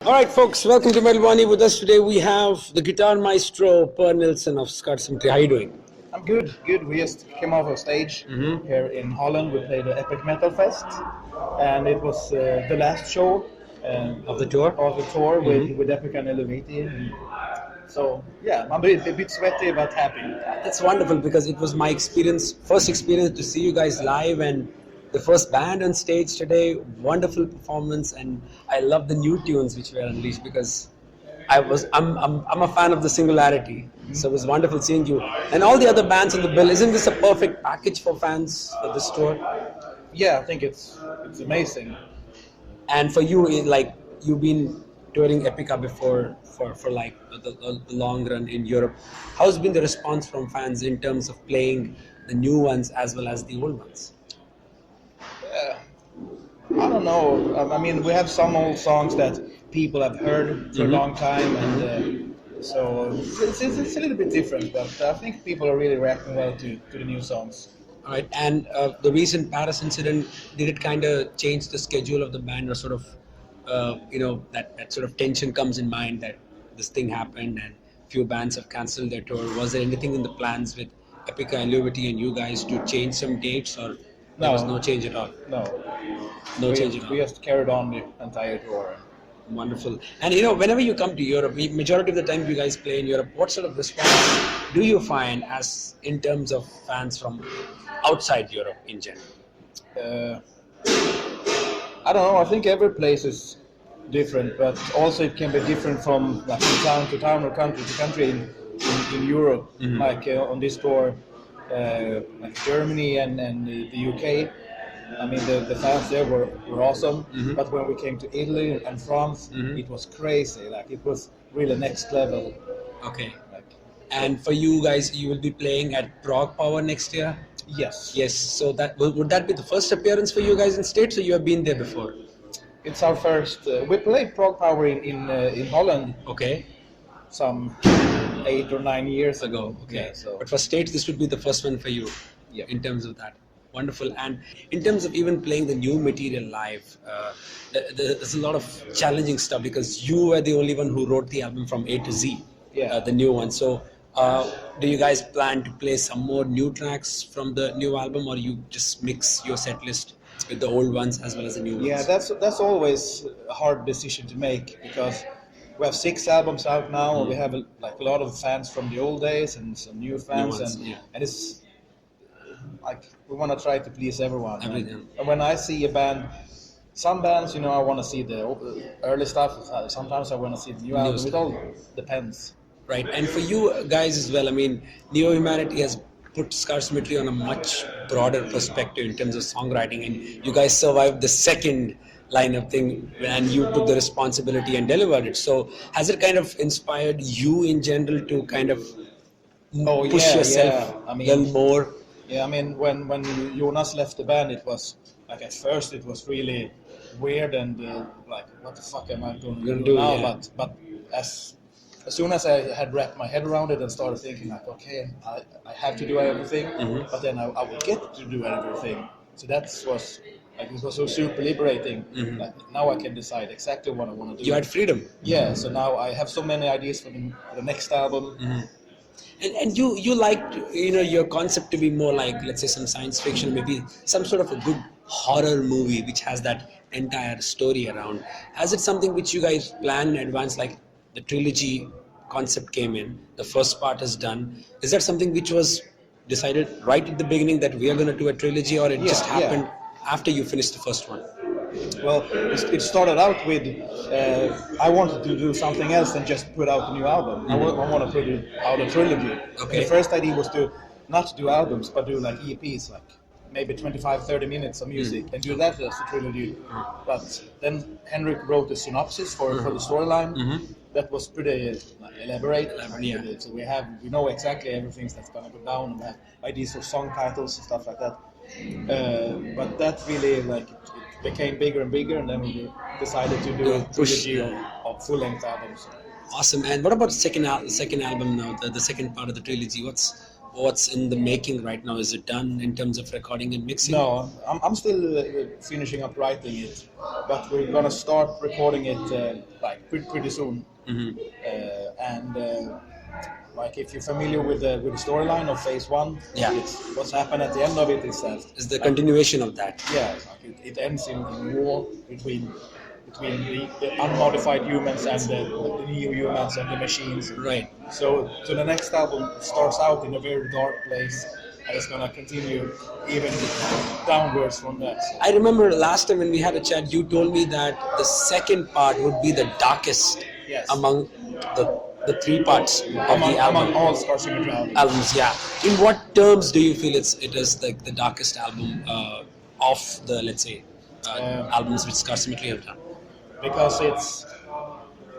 All right, folks, welcome to Wani. With us today we have the guitar maestro Per Nilsson of Symmetry. How are you doing? I'm good. We just came off a stage here in Holland. We played the Epic Metal Fest, and it was the last show Of the tour? with Epica Eluveitie. So yeah, I'm a bit sweaty but happy. That's wonderful because it was my first experience to see you guys live and the first band on stage today. Wonderful performance, and I love the new tunes which were unleashed because I'm a fan of the Singularity. So it was wonderful seeing you and all the other bands in the bill. Isn't this a perfect package for fans for this tour? Yeah, I think it's amazing. And for you, you've been touring Epica before for like the long run in Europe. How's been the response from fans in terms of playing the new ones as well as the old ones? I don't know. I mean, we have some old songs that people have heard for a long time, and so it's a little bit different. But I think people are really reacting well to the new songs. All right, and the recent Paris incident, did it kind of change the schedule of the band, or sort of, that sort of tension comes in mind that this thing happened and few bands have cancelled their tour? Was there anything in the plans with Epica Eluveitie and you guys to change some dates, or there was no change at all? No change at all. We just carried on the entire tour. Wonderful. And whenever you come to Europe, majority of the time you guys play in Europe, what sort of response do you find as in terms of fans from outside Europe in general? I don't know. I think every place is different, but also it can be different from town to town or country to country in Europe. Like on this tour, like Germany and the UK. I mean, the fans there were awesome, but when we came to Italy and France, it was crazy. Like, it was really next level. Okay. And for you guys, you will be playing at ProgPower next year? Yes. Yes. So would that be the first appearance for you guys in States, or you have been there before? It's our first. We played ProgPower in Holland. Okay. Some 8 or 9 years ago. Okay. Yeah, so. But for States, this would be the first one for you. Yeah. In terms of that. Wonderful. And in terms of even playing the new material live, there's a lot of challenging stuff because you were the only one who wrote the album from A to Z, the new one. So do you guys plan to play some more new tracks from the new album, or you just mix your set list with the old ones as well as the new ones? Yeah, that's always a hard decision to make because we have 6 albums out now, and we have a lot of fans from the old days and some new fans, and it's like we want to try to please everyone. And when I see a band, some bands, I want to see the early stuff. Sometimes I want to see the new album. It all depends. Right. And for you guys as well, I mean, Neo-Humanity has put Symmetry on a much broader perspective in terms of songwriting, and you guys survived the second lineup thing and you took the responsibility and delivered it. So has it kind of inspired you in general to kind of push yourself a little more? Yeah, I mean, when Jonas left the band, it was like at first it was really weird and like, what the fuck am I going to do now? Yeah. But as soon as I had wrapped my head around it and started thinking like, okay, I have to do everything, but then I would get to do everything. So that was like, it was so super liberating. Like, now I can decide exactly what I want to do. You had freedom. Yeah, so now I have so many ideas for the next album. And you like your concept to be more like, let's say, some science fiction, maybe some sort of a good horror movie which has that entire story around. Has it something which you guys plan in advance, like the trilogy concept came in, the first part is done? Is that something which was decided right at the beginning that we are going to do a trilogy, or it just happened after you finished the first one? Well, it started out with I wanted to do something else than just put out a new album. I want to put out a trilogy. Okay. The first idea was to not do albums, but do like EPs, like maybe 25-30 minutes of music, and do that as a trilogy. But then Henrik wrote a synopsis for the storyline. That was pretty elaborate. So we know exactly everything that's going to go down, and we have ideas for song titles and stuff like that. But that really it became bigger and bigger, and then we decided to do a trilogy of full-length albums. Awesome. And what about the second album now, the second part of the trilogy? what's in the making right now? Is it done in terms of recording and mixing? No, I'm still finishing up writing it, but we're gonna start recording it like pretty soon. And like if you're familiar with the storyline of Phase One, Yeah. it's what's happened at the end of it is that Is the continuation of that? yeah, like it ends in war between the unmodified humans and the new humans and the machines. Right. So the next album starts out in a very dark place, and it's gonna continue even downwards from that. I remember last time when we had a chat, you told me that the second part would be the darkest Yes. among the three parts of the album. Among all Symmetry Albums, yeah. In what terms do you feel it is like the darkest album of the, let's say, albums which Symmetry have done? Because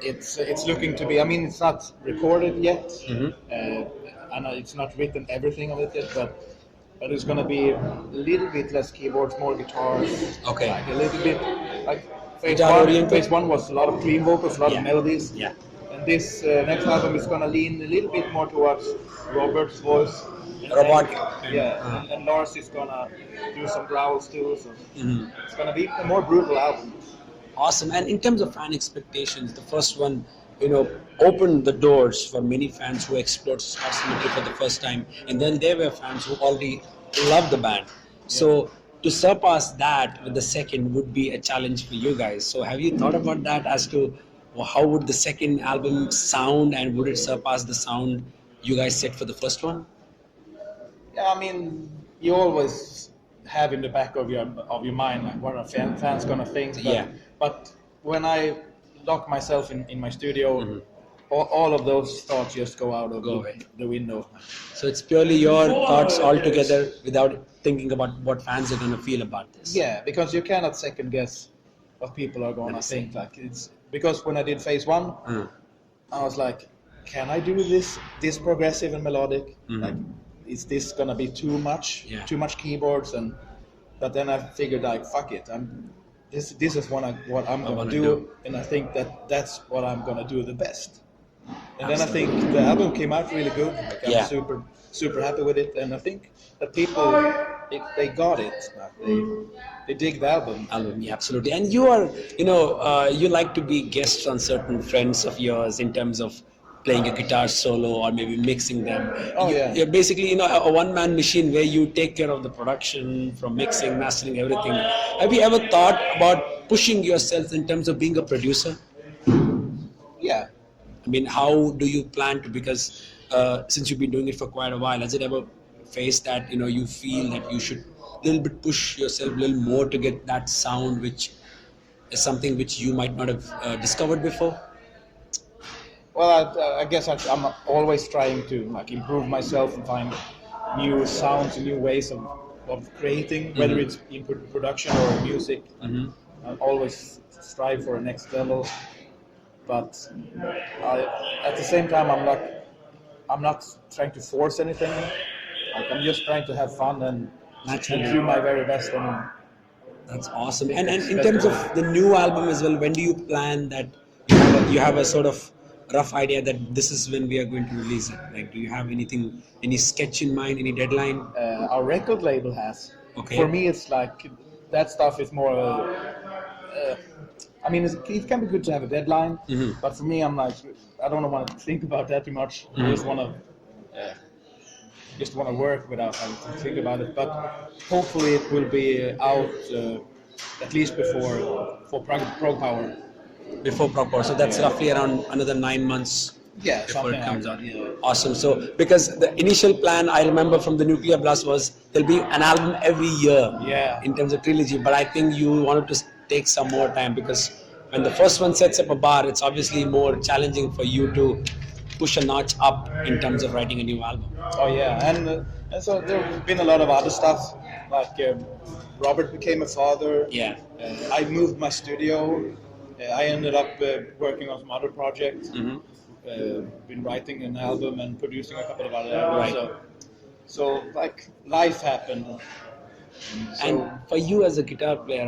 it's looking to be. I mean, it's not recorded yet, and it's not written everything of it yet, but it's gonna be a little bit less keyboards, more guitars. Okay. Like a little bit like Guitar oriented? Phase one was a lot of clean vocals, a lot of melodies. Yeah. And this next album is gonna lean a little bit more towards Robert's voice. Robotic. Yeah, and Lars is gonna do some growls too. So it's gonna be a more brutal album. Awesome. And in terms of fan expectations, the first one, opened the doors for many fans who explored Symmetry for the first time, and then there were fans who already loved the band. So to surpass that with the second would be a challenge for you guys. So have you thought about that as to how would the second album sound, and would it surpass the sound you guys set for the first one? Yeah, I mean, you always have in the back of your mind like what are fans gonna think. But when I lock myself in my studio, all of those thoughts just go out of the window. So it's purely your thoughts altogether without thinking about what fans are going to feel about this. Yeah, because you cannot second guess what people are gonna think. Like it's because when I did Phase One, I was like, can I do this progressive and melodic? Like, is this gonna be too much? Yeah. Too much keyboards but then I figured like, fuck it, this is what I'm gonna do, and I think that's what I'm gonna do the best. And then I think the album came out really good. Like, I'm super happy with it, and I think that people they got it. Like, they dig the album. Yeah, absolutely. And you are, you like to be guests on certain friends of yours in terms of playing a guitar solo or maybe mixing them. You're basically, a one-man machine where you take care of the production, from mixing, mastering, everything. Have you ever thought about pushing yourself in terms of being a producer? Yeah. I mean, how do you plan to? Because since you've been doing it for quite a while, has it ever faced that, you feel that you should a little bit push yourself a little more to get that sound, which is something which you might not have discovered before? Well, I guess I'm always trying to like improve myself and find new sounds and new ways of creating, whether it's in production or in music. I always strive for a next level, but at the same time, I'm not trying to force anything. Like, I'm just trying to have fun and do my very best. That's awesome. And in terms of the new album as well, when do you plan that you have a sort of rough idea that this is when we are going to release it? Like, do you have any sketch in mind, any deadline? Our record label has. Okay. For me, it's like that stuff is more. I mean, it can be good to have a deadline, but for me, I'm like, I don't want to think about that too much. I just want to work without having to think about it. But hopefully, it will be out at least before ProgPower. Before ProgPower, so that's roughly around another 9 months before it comes out. Awesome. So because the initial plan I remember from the Nuclear Blast was there'll be an album every year in terms of Trilogy, but I think you wanted to take some more time, because when the first one sets up a bar, it's obviously more challenging for you to push a notch up in terms of writing a new album. Oh yeah, and so there's been a lot of other stuff, like Robert became a father. I moved my studio. I ended up working on some other projects. Been writing an album and producing a couple of other albums. So like life happened. And for you as a guitar player,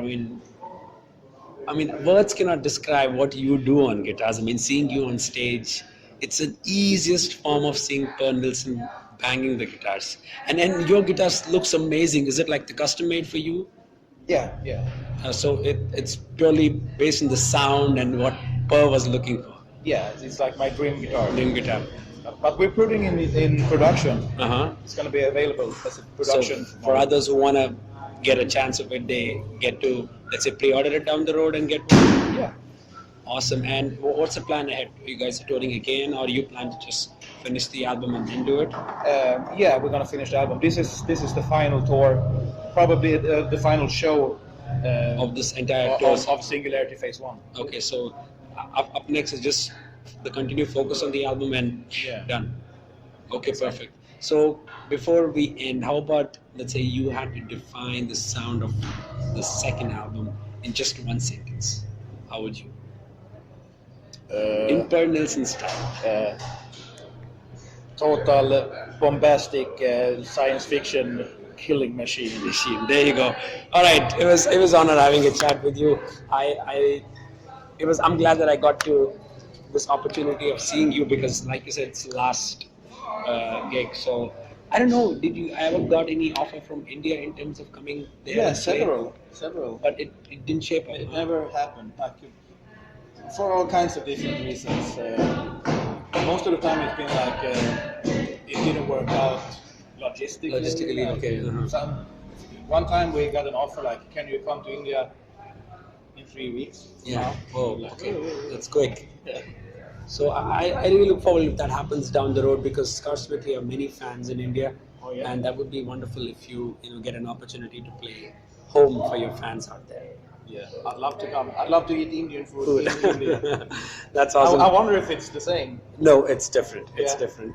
I mean, words cannot describe what you do on guitars. I mean, seeing you on stage, it's an easiest form of seeing Per Nilsson banging the guitars. And your guitars looks amazing. Is it like the custom made for you? Yeah, yeah, So it's purely based on the sound and what Per was looking for. yeah. It's like my dream guitar. Dream guitar. But we're putting in production. Uh-huh. It's going to be available as a So production. for others who want to get a chance of it, they get to, let's say, pre-order it down the road and get one. Yeah. Awesome. And what's the plan ahead? You guys are touring again, or you plan to just finish the album and then do it? Yeah, we're gonna finish the album. This is the final tour, probably the final show Of this entire tour? of Singularity Phase 1. Okay, so up next is just the continued focus on the album and Yeah. done. Okay, perfect. So before we end, how about, let's say you had to define the sound of the second album in just one sentence? How would you? In Per Nilsson style. Total bombastic science fiction killing machine. There you go. All right, it was honor having a chat with you. I'm glad that I got to this opportunity of seeing you because, like you said, it's the last gig. So I don't know. Did you ever got any offer from India in terms of coming there? Yeah, and play? several. But it didn't shape up. It never happened. For all kinds of different reasons. Most of the time, it's been like it didn't work out logistically. Logistically, like, okay. Uh-huh. One time we got an offer like, "Can you come to India in 3 weeks?" Yeah. Oh, okay. That's quick. Yeah. So I really look forward if that happens down the road because Symmetry have many fans in India, Oh, yeah. and that would be wonderful if you get an opportunity to play home for your fans out there. Yeah, I'd love to come. I'd love to eat Indian food in India. That's awesome. I wonder if it's the same. No, it's different. It's Yeah. different.